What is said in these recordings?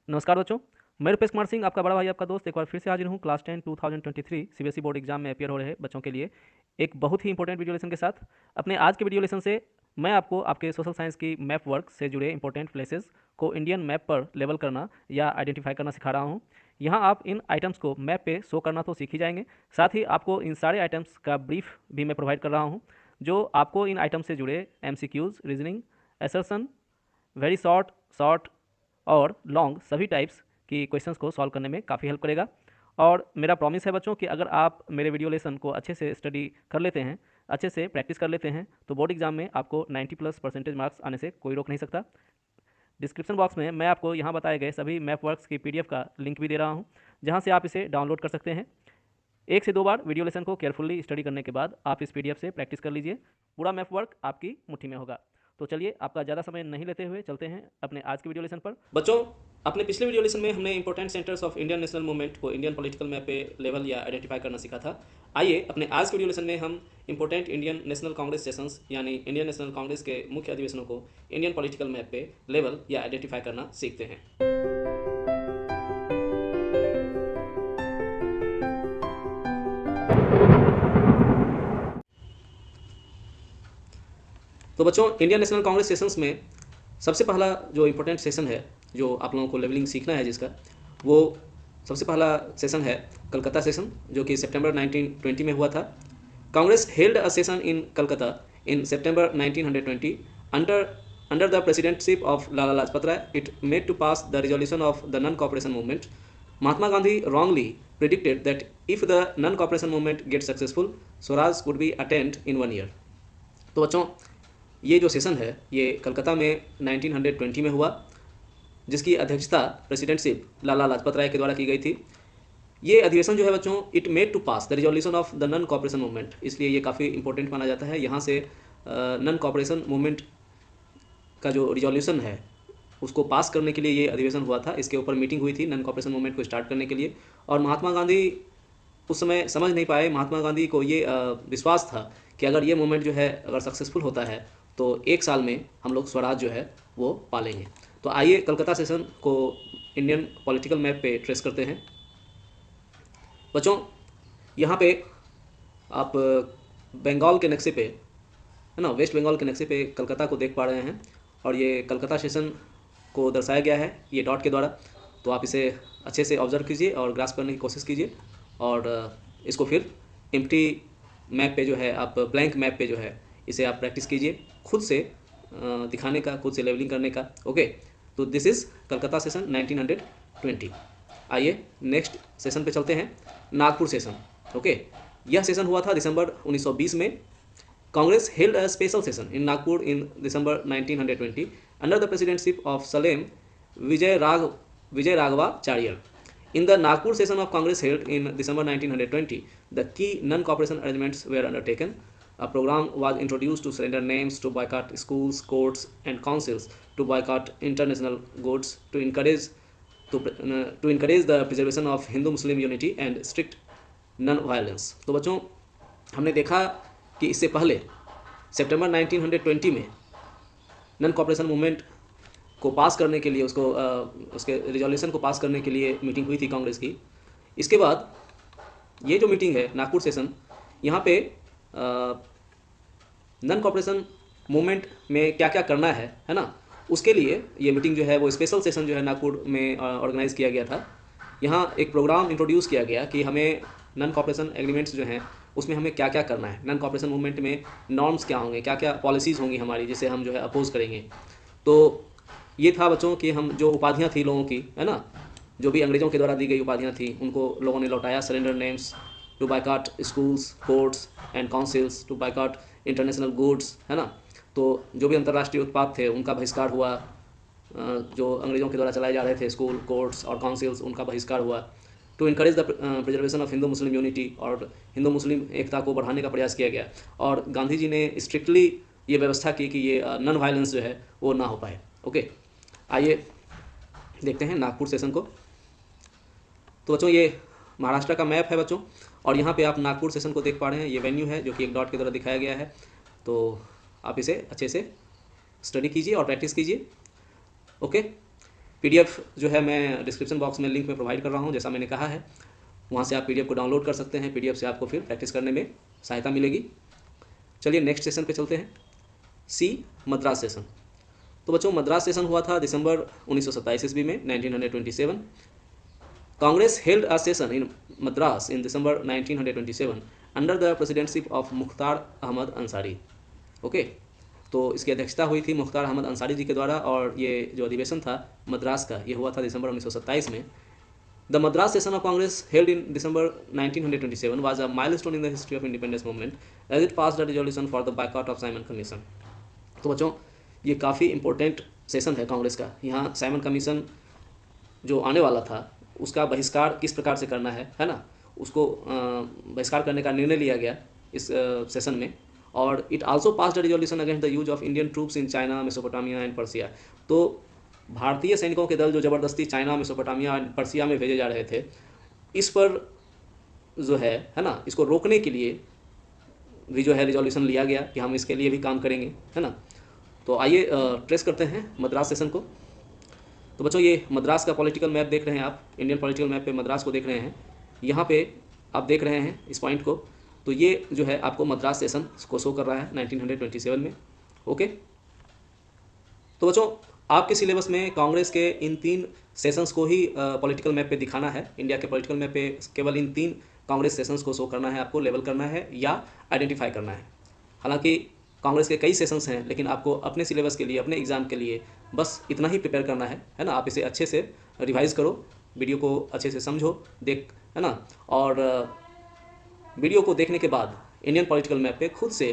नमस्कार बच्चों। मैं रुपेश कुमार सिंह, आपका बड़ा भाई, आपका दोस्त, एक बार फिर से हाजिर हूँ क्लास 10 2023 सीबीएसई बोर्ड एग्जाम में अपियर हो रहे बच्चों के लिए एक बहुत ही इंपॉर्टेंट वीडियो लेसन के साथ। अपने आज के वीडियो लेसन से मैं आपको आपके सोशल साइंस की मैप वर्क से जुड़े इंपॉर्टेंट प्लेसेस को इंडियन मैप पर लेवल करना या आइडेंटिफाई करना सिखा रहा हूँ। यहाँ आप इन आइटम्स को मैप पे शो करना तो सीख ही जाएंगे, साथ ही आपको इन सारे आइटम्स का ब्रीफ भी मैं प्रोवाइड कर रहा हूँ, जो आपको इन आइटम से जुड़े MCQs, reasoning, assertion, very short, short और लॉन्ग सभी टाइप्स की क्वेश्चंस को सॉल्व करने में काफ़ी हेल्प करेगा। और मेरा प्रॉमिस है बच्चों कि अगर आप मेरे वीडियो लेसन को अच्छे से स्टडी कर लेते हैं, अच्छे से प्रैक्टिस कर लेते हैं, तो बोर्ड एग्जाम में आपको 90+ % मार्क्स आने से कोई रोक नहीं सकता। डिस्क्रिप्शन बॉक्स में मैं आपको यहाँ बताए गए सभी मैप वर्क्स की पीडीएफ का लिंक भी दे रहा हूँ, जहाँ से आप इसे डाउनलोड कर सकते हैं। 1 से 2 बार वीडियो लेसन को केयरफुली स्टडी करने के बाद आप इस पीडीएफ से प्रैक्टिस कर लीजिए। पूरा मैप वर्क आपकी मुट्ठी में होगा। तो चलिए, आपका ज़्यादा समय नहीं लेते हुए चलते हैं अपने आज के वीडियो लेसन पर। बच्चों, अपने पिछले वीडियो लेसन में हमने important centres of Indian national movement को इंडियन पॉलिटिकल मैप पे लेवल या आइडेंटिफाई करना सीखा था। आइए अपने आज के वीडियो लेसन में हम important Indian national Congress sessions यानी इंडियन नेशनल कांग्रेस के मुख्य अधिवेशनों को इंडियन पॉलिटिकल मैप पे लेवल या आइडेंटिफाई करना सीखते हैं। तो बच्चों, इंडियन नेशनल कांग्रेस सेशंस में सबसे पहला जो इम्पोर्टेंट सेशन है, जो आप लोगों को लेवलिंग सीखना है जिसका, वो सबसे पहला सेशन है कलकत्ता सेशन, जो कि सितंबर 1920 में हुआ था। Congress held a session in Calcutta in September 1920 under the presidentship of Lala Lajpat Rai. It made to pass the resolution of the non cooperation movement. Mahatma Gandhi wrongly predicted that if the non-cooperation movement gets successful, Swaraj would be attained in 1 year. तो बच्चों, ये जो session है ये कलकत्ता में 1920 में हुआ, जिसकी अध्यक्षता प्रेसिडेंटशिप लाला लाजपत राय के द्वारा की गई थी। ये अधिवेशन जो है बच्चों, it made to pass the resolution of the non cooperation movement, इसलिए ये काफ़ी इंपॉर्टेंट माना जाता है। यहाँ से नॉन कॉपरेशन मूवमेंट का जो रिजोल्यूशन है उसको पास करने के लिए ये अधिवेशन हुआ था। इसके ऊपर मीटिंग हुई थी नॉन कॉपरेशन मूवमेंट को स्टार्ट करने के लिए, और महात्मा गांधी उस समय समझ नहीं पाए। महात्मा गांधी को ये विश्वास था कि अगर ये मूवमेंट जो है अगर सक्सेसफुल होता है तो 1 साल में हम लोग स्वराज जो है वो पालेंगे। तो आइए कलकत्ता सेशन को इंडियन पॉलिटिकल मैप पे ट्रेस करते हैं। बच्चों, यहाँ पे आप बंगाल के नक्शे पे, है ना, वेस्ट बंगाल के नक्शे पे कलकत्ता को देख पा रहे हैं, और ये कलकत्ता सेशन को दर्शाया गया है ये डॉट के द्वारा। तो आप इसे अच्छे से ऑब्जर्व कीजिए और ग्रास्प करने की कोशिश कीजिए, और इसको फिर एम्प्टी मैप पे जो है, आप ब्लैंक मैप पे जो है इसे आप प्रैक्टिस कीजिए, खुद से दिखाने का, खुद से लेवलिंग करने का। ओके, तो दिस इज़ कलकत्ता सेशन 1920। आइए नेक्स्ट सेशन पे चलते हैं, नागपुर सेशन। ओके, यह सेशन हुआ था दिसंबर 1920 में। Congress held a special session in Nagpur in December 1920 under the presidency of Salem Vijay Raghavacharya. In the Nagpur session of Congress held in December 1920, the key non-cooperation arrangements were undertaken. A program was introduced to surrender names, to boycott schools, courts, and councils, to boycott international goods, to encourage the preservation of Hindu-Muslim unity and strict non-violence. तो बच्चों, हमने देखा कि इससे पहले सितंबर 1920 में non cooperation movement को पास करने के लिए, उसके रिजोल्यूशन को पास करने के लिए मीटिंग हुई थी कांग्रेस की। इसके बाद ये जो मीटिंग है नागपुर सेशन, यहाँ पे नॉन कॉपरेशन मूवमेंट में क्या क्या करना है ना, उसके लिए ये मीटिंग जो है वो स्पेशल सेशन जो है नागपुर में ऑर्गेनाइज़ किया गया था। यहाँ एक प्रोग्राम इंट्रोड्यूस किया गया कि हमें नॉन कॉपरेशन एग्रीमेंट्स जो हैं उसमें हमें क्या क्या करना है, नॉन कॉपरेशन मूवमेंट में नॉर्म्स क्या होंगे, क्या क्या पॉलिसीज़ होंगी हमारी, जिसे हम जो है अपोज करेंगे। तो ये था बच्चों कि हम जो उपाधियाँ थी लोगों की, है ना, जो भी अंग्रेज़ों के द्वारा दी गई उपाधियाँ थी उनको लोगों ने लौटाया। Surrender names, to boycott schools, courts and councils, to boycott international goods, है ना। तो जो भी अंतर्राष्ट्रीय उत्पाद थे उनका बहिष्कार हुआ, जो अंग्रेज़ों के द्वारा चलाए जा रहे थे स्कूल, कोर्ट्स और काउंसिल्स, उनका बहिष्कार हुआ। To encourage the preservation of Hindu Muslim unity, और हिंदू मुस्लिम एकता को बढ़ाने का प्रयास किया गया। और गांधी जी ने स्ट्रिक्टली ये व्यवस्था की कि ये नॉन वायलेंस जो है वो ना हो पाए। ओके, आइए देखते हैं नागपुर सेशन को। तो बच्चों, ये महाराष्ट्र का मैप है बच्चों, और यहाँ पे आप नागपुर सेशन को देख पा रहे हैं। ये वेन्यू है जो कि एक डॉट के द्वारा दिखाया गया है। तो आप इसे अच्छे से स्टडी कीजिए और प्रैक्टिस कीजिए। ओके, PDF जो है मैं डिस्क्रिप्शन बॉक्स में लिंक में प्रोवाइड कर रहा हूँ, जैसा मैंने कहा है। वहाँ से आप PDF को डाउनलोड कर सकते हैं। PDF से आपको फिर प्रैक्टिस करने में सहायता मिलेगी। चलिए नेक्स्ट सेशन पे चलते हैं। सी, मद्रास सेशन। तो बच्चों, मद्रास सेशन हुआ था दिसंबर 1927 ईस्वी में, 1927। Congress held a session in Madras in December 1927 under the presidentship of Mukhtar Ahmad Ansari. Okay, तो इसकी अध्यक्षता हुई थी मुख्तार अहमद अंसारी जी के द्वारा, और ये जो अधिवेशन था मद्रास का, ये हुआ था दिसंबर 1927 में। The Madras session of Congress held in December 1927 was a milestone in the history of independence movement as it passed a resolution for the boycott of Simon commission. तो बच्चों, ये काफ़ी इंपॉर्टेंट सेशन है कांग्रेस का। यहाँ साइमन कमीशन जो आने वाला था उसका बहिष्कार किस प्रकार से करना है ना, उसको बहिष्कार करने का निर्णय लिया गया इस सेशन में। और it also passed resolution against the use of Indian troops in China, Mesopotamia and Persia. तो भारतीय सैनिकों के दल जो ज़बरदस्ती चाइना, मेसोपोटामिया एंड पर्सिया में भेजे जा रहे थे, इस पर जो है ना, इसको रोकने के लिए भी जो है रिजोल्यूशन लिया गया कि हम इसके लिए भी काम करेंगे, है ना। तो आइए ट्रेस करते हैं मद्रास सेशन को। तो बच्चों, ये मद्रास का पॉलिटिकल मैप देख रहे हैं आप, इंडियन पॉलिटिकल मैप पे मद्रास को देख रहे हैं। यहाँ पे आप देख रहे हैं इस पॉइंट को, तो ये जो है आपको मद्रास सेशन को शो कर रहा है 1927 में। ओके, तो बच्चों, आपके सिलेबस में कांग्रेस के इन 3 सेशंस को ही पॉलिटिकल मैप पे दिखाना है। इंडिया के पॉलिटिकल मैप पे केवल इन 3 कांग्रेस सेशंस को शो करना है, आपको लेवल करना है या आइडेंटिफाई करना है। हालांकि कांग्रेस के कई सेशंस हैं, लेकिन आपको अपने सिलेबस के लिए, अपने एग्जाम के लिए बस इतना ही प्रिपेयर करना है ना। आप इसे अच्छे से रिवाइज करो, वीडियो को अच्छे से समझो, है ना। और वीडियो को देखने के बाद इंडियन पॉलिटिकल मैप पे खुद से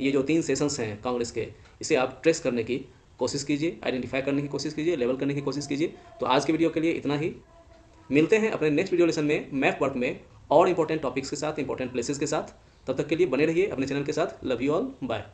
ये जो 3 सेशंस हैं कांग्रेस के, इसे आप ट्रेस करने की कोशिश कीजिए, आइडेंटिफाई करने की कोशिश कीजिए, लेवल करने की कोशिश कीजिए। तो आज के वीडियो के लिए इतना ही। मिलते हैं अपने नेक्स्ट वीडियो लेसन में मैप वर्क में और इंपॉर्टेंट टॉपिक्स के साथ, इंपॉर्टेंट प्लेसेस के साथ। तब तक के लिए बने रहिए अपने चैनल के साथ। Love you all, bye.